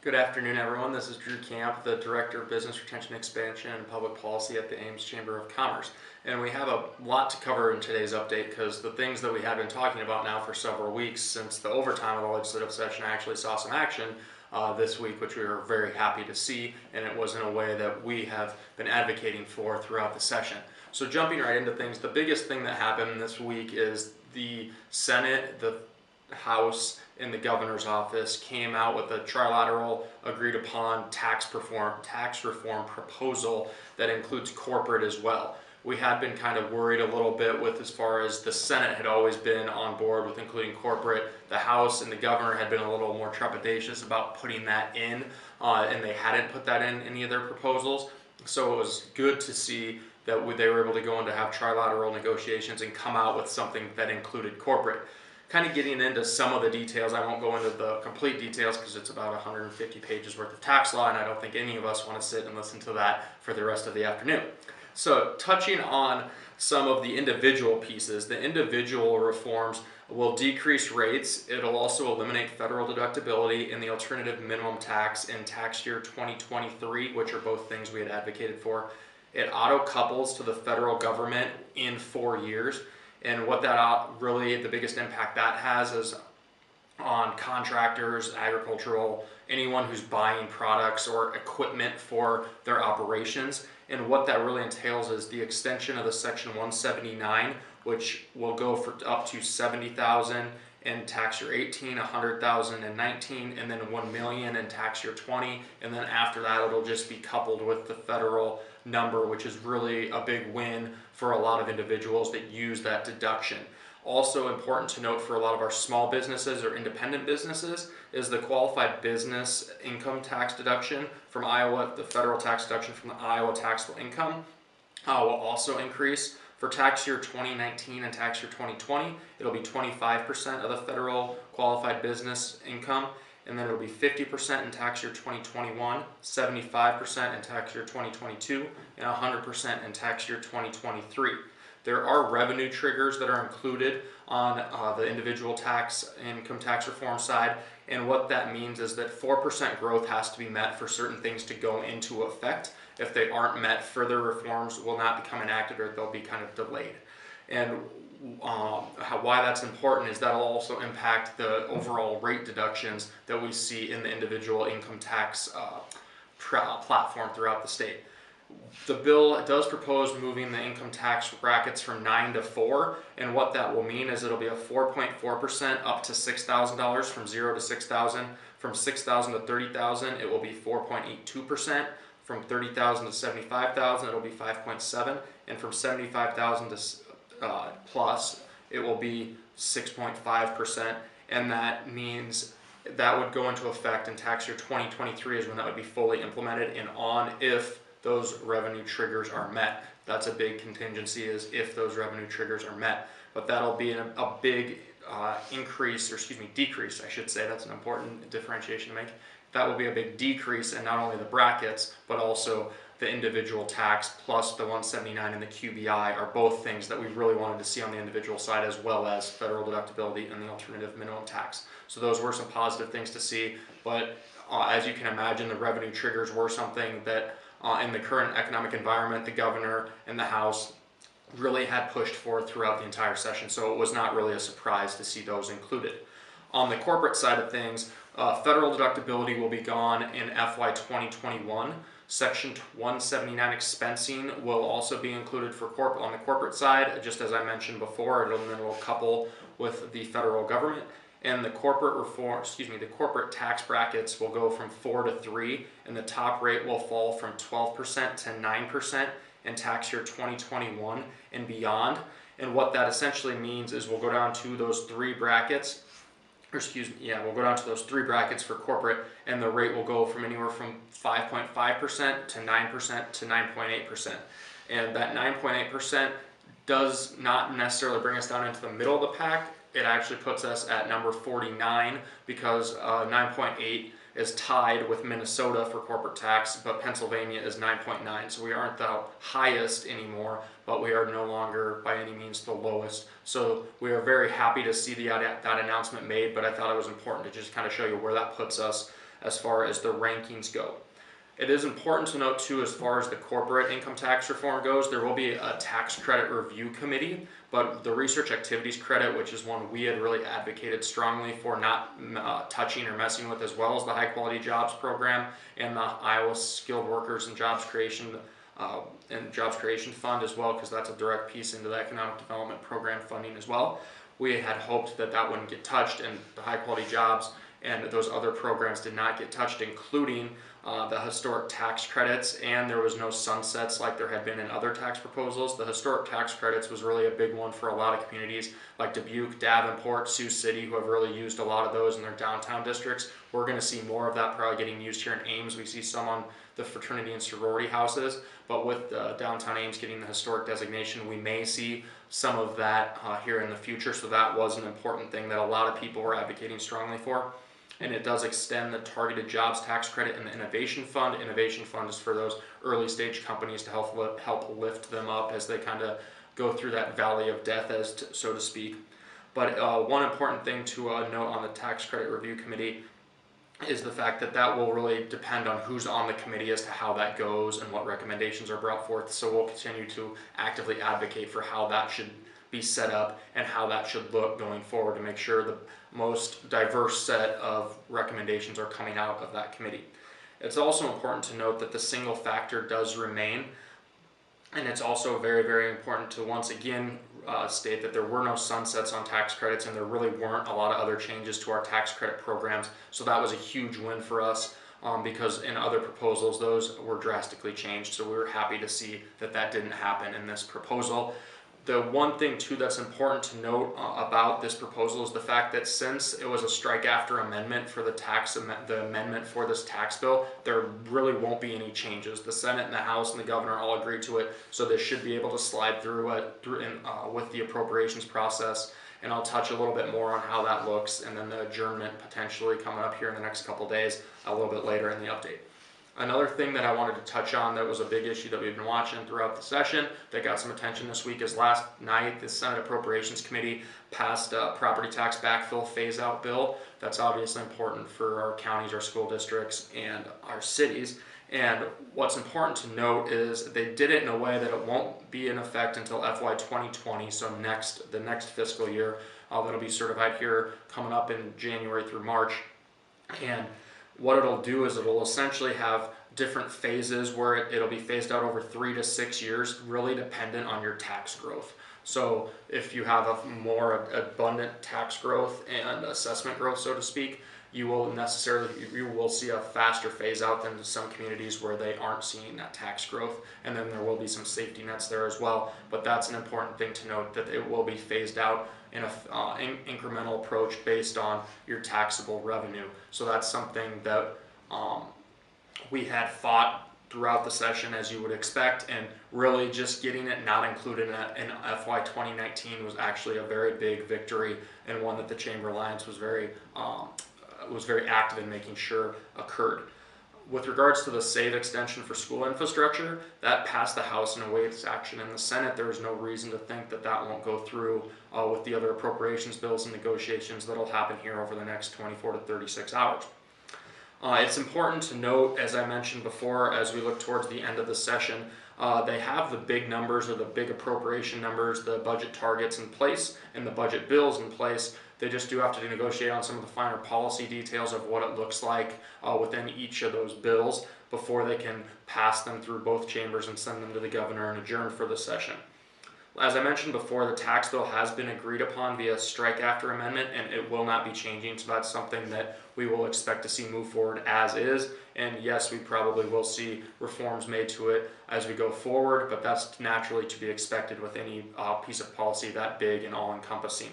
Good afternoon, everyone. This is Drew Camp, the Director of Business Retention Expansion and Public Policy at the Ames Chamber of Commerce. And we have a lot to cover in today's update because the things that we have been talking about now for several weeks since the overtime of the legislative session actually saw some action this week, which we were very happy to see, and it was in a way that we have been advocating for throughout the session. So jumping right into things, the biggest thing that happened this week is the Senate, the House, and the governor's office came out with a trilateral agreed upon tax reform proposal that includes corporate as well. We had been kind of worried a little bit with as far as the Senate had always been on board with including corporate. The House and the governor had been a little more trepidatious about putting that in, and they hadn't put that in any of their proposals. So it was good to see that they were able to go in to have trilateral negotiations and come out with something that included corporate. Kind of getting into some of the details, I won't go into the complete details because it's about 150 pages worth of tax law, and I don't think any of us want to sit and listen to that for the rest of the afternoon. So touching on some of the individual pieces, the individual reforms will decrease rates. It'll also eliminate federal deductibility and the alternative minimum tax in tax year 2023, which are both things we had advocated for. It auto-couples to the federal government in 4 years. And what that really, the biggest impact that has is on contractors, agricultural, anyone who's buying products or equipment for their operations. And what that really entails is the extension of the Section 179, which will go for up to $70,000 in tax year 18, $100,000 in 19, and then $1 million in tax year 20. And then after that, it'll just be coupled with the federal number, which is really a big win for a lot of individuals that use that deduction. Also important to note for a lot of our small businesses or independent businesses is the qualified business income tax deduction from Iowa. The federal tax deduction from the Iowa taxable income will also increase. For tax year 2019 and tax year 2020, it'll be 25% of the federal qualified business income, and then it'll be 50% in tax year 2021, 75% in tax year 2022, and 100% in tax year 2023. There are revenue triggers that are included on the individual income tax reform side, and what that means is that 4% growth has to be met for certain things to go into effect. If they aren't met, further reforms will not become enacted or they'll be kind of delayed. And why that's important is that'll also impact the overall rate deductions that we see in the individual income tax platform throughout the state. The bill does propose moving the income tax brackets from 9 to 4, and what that will mean is it'll be a 4.4% up to $6,000 from 0 to 6,000. From 6,000 to 30,000, it will be 4.82%. From 30,000 to 75,000, it'll be 5.7, and from 75,000 to plus, it will be 6.5%, and that means that would go into effect in tax year 2023 is when that would be fully implemented and on if those revenue triggers are met. That's a big contingency, is if those revenue triggers are met. But that'll be a big decrease, I should say. That's an important differentiation to make. That will be a big decrease in not only the brackets, but also the individual tax plus the 179 and the QBI are both things that we really wanted to see on the individual side, as well as federal deductibility and the alternative minimum tax. So those were some positive things to see, but as you can imagine, the revenue triggers were something that in the current economic environment, the governor and the House really had pushed for throughout the entire session, so it was not really a surprise to see those included. On the corporate side of things, federal deductibility will be gone in FY 2021. Section 179 expensing will also be included for on the corporate side, just as I mentioned before. Then will couple with the federal government. And the the corporate tax brackets will go from 4 to 3, and the top rate will fall from 12% to 9% in tax year 2021 and beyond. And what that essentially means is we'll go down to those 3 brackets. We'll go down to those 3 brackets for corporate, and the rate will go from anywhere from 5.5% to 9% to 9.8%. And that 9.8% does not necessarily bring us down into the middle of the pack. It actually puts us at number 49 because 9.8 is tied with Minnesota for corporate tax, but Pennsylvania is 9.9. So we aren't the highest anymore, but we are no longer by any means the lowest. So we are very happy to see that announcement made, but I thought it was important to just kind of show you where that puts us as far as the rankings go. It is important to note too, as far as the corporate income tax reform goes, there will be a tax credit review committee, but the research activities credit, which is one we had really advocated strongly for not touching or messing with, as well as the high quality jobs program and the Iowa Skilled Workers and Jobs Creation Fund as well, because that's a direct piece into the economic development program funding as well. We had hoped that that wouldn't get touched, and the high quality jobs and those other programs did not get touched, including the historic tax credits, and there was no sunsets like there had been in other tax proposals. The historic tax credits was really a big one for a lot of communities like Dubuque, Davenport, Sioux City, who have really used a lot of those in their downtown districts. We're going to see more of that probably getting used here in Ames. We see some on the fraternity and sorority houses, but with downtown Ames getting the historic designation, we may see some of that here in the future. So that was an important thing that a lot of people were advocating strongly for. And it does extend the targeted jobs tax credit and the innovation fund. Innovation fund is for those early stage companies to help lift them up as they kind of go through that valley of death, so to speak. But one important thing to note on the tax credit review committee is the fact that that will really depend on who's on the committee as to how that goes and what recommendations are brought forth. So we'll continue to actively advocate for how that should be set up and how that should look going forward to make sure the most diverse set of recommendations are coming out of that committee. It's also important to note that the single factor does remain, and it's also very, very important to once again state that there were no sunsets on tax credits, and there really weren't a lot of other changes to our tax credit programs. So that was a huge win for us because in other proposals those were drastically changed. So we were happy to see that that didn't happen in this proposal. The one thing too that's important to note about this proposal is the fact that since it was a strike after amendment for the amendment for this tax bill, there really won't be any changes. The Senate and the House and the governor all agreed to it, so this should be able to slide through with the appropriations process. And I'll touch a little bit more on how that looks, and then the adjournment potentially coming up here in the next couple days a little bit later in the update. Another thing that I wanted to touch on that was a big issue that we've been watching throughout the session that got some attention this week is last night the Senate Appropriations Committee passed a property tax backfill phase-out bill. That's obviously important for our counties, our school districts, and our cities. And what's important to note is they did it in a way that it won't be in effect until FY 2020, so the next fiscal year. That'll be certified here coming up in January through March. And what it'll do is it'll essentially have different phases where it'll be phased out over 3 to 6 years, really dependent on your tax growth. So if you have a more abundant tax growth and assessment growth, so to speak, you will see a faster phase out than some communities where they aren't seeing that tax growth, and then there will be some safety nets there as well. But that's an important thing to note, that it will be phased out in an incremental approach based on your taxable revenue. So that's something that we had fought throughout the session, as you would expect, and really just getting it not included in FY 2019 was actually a very big victory, and one that the Chamber Alliance was very active in making sure occurred. With regards to the SAVE extension for school infrastructure, that passed the House and awaits action in the Senate. There is no reason to think that that won't go through with the other appropriations bills and negotiations that'll happen here over the next 24 to 36 hours. It's important to note, as I mentioned before, as we look towards the end of the session, they have the big numbers or the big appropriation numbers, the budget targets in place and the budget bills in place. They just do have to negotiate on some of the finer policy details of what it looks like within each of those bills before they can pass them through both chambers and send them to the governor and adjourn for the session. As I mentioned before, the tax bill has been agreed upon via strike after amendment, and it will not be changing, so that's something that we will expect to see move forward as is. And yes, we probably will see reforms made to it as we go forward, but that's naturally to be expected with any piece of policy that big and all-encompassing.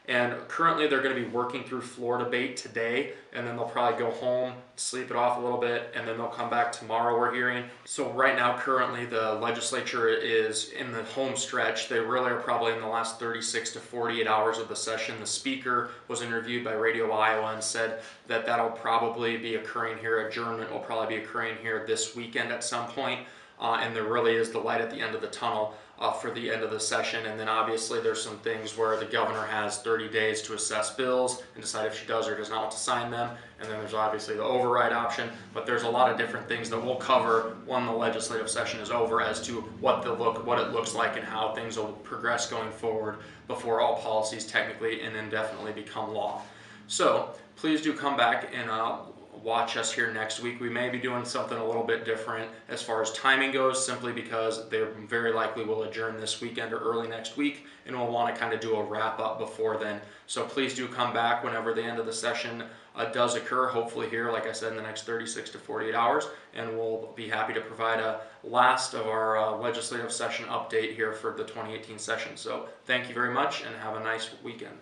And currently they're going to be working through floor debate today, and then they'll probably go home, sleep it off a little bit, and then they'll come back tomorrow, we're hearing. So right now, currently, the legislature is in the home stretch. They really are probably in the last 36 to 48 hours of the session. The speaker was interviewed by Radio Iowa and said that that'll probably be occurring here. Adjournment will probably be occurring here this weekend at some point. and there really is the light at the end of the tunnel for the end of the session. And then obviously there's some things where the governor has 30 days to assess bills and decide if she does or does not want to sign them. And then there's obviously the override option, but there's a lot of different things that we'll cover when the legislative session is over as to what it looks like and how things will progress going forward before all policies technically and indefinitely become law. So please do come back and watch us here next week. We may be doing something a little bit different as far as timing goes, simply because they very likely will adjourn this weekend or early next week, and we'll want to kind of do a wrap up before then. So please do come back whenever the end of the session does occur, hopefully here, like I said, in the next 36 to 48 hours, and we'll be happy to provide a last of our legislative session update here for the 2018 session. So thank you very much and have a nice weekend.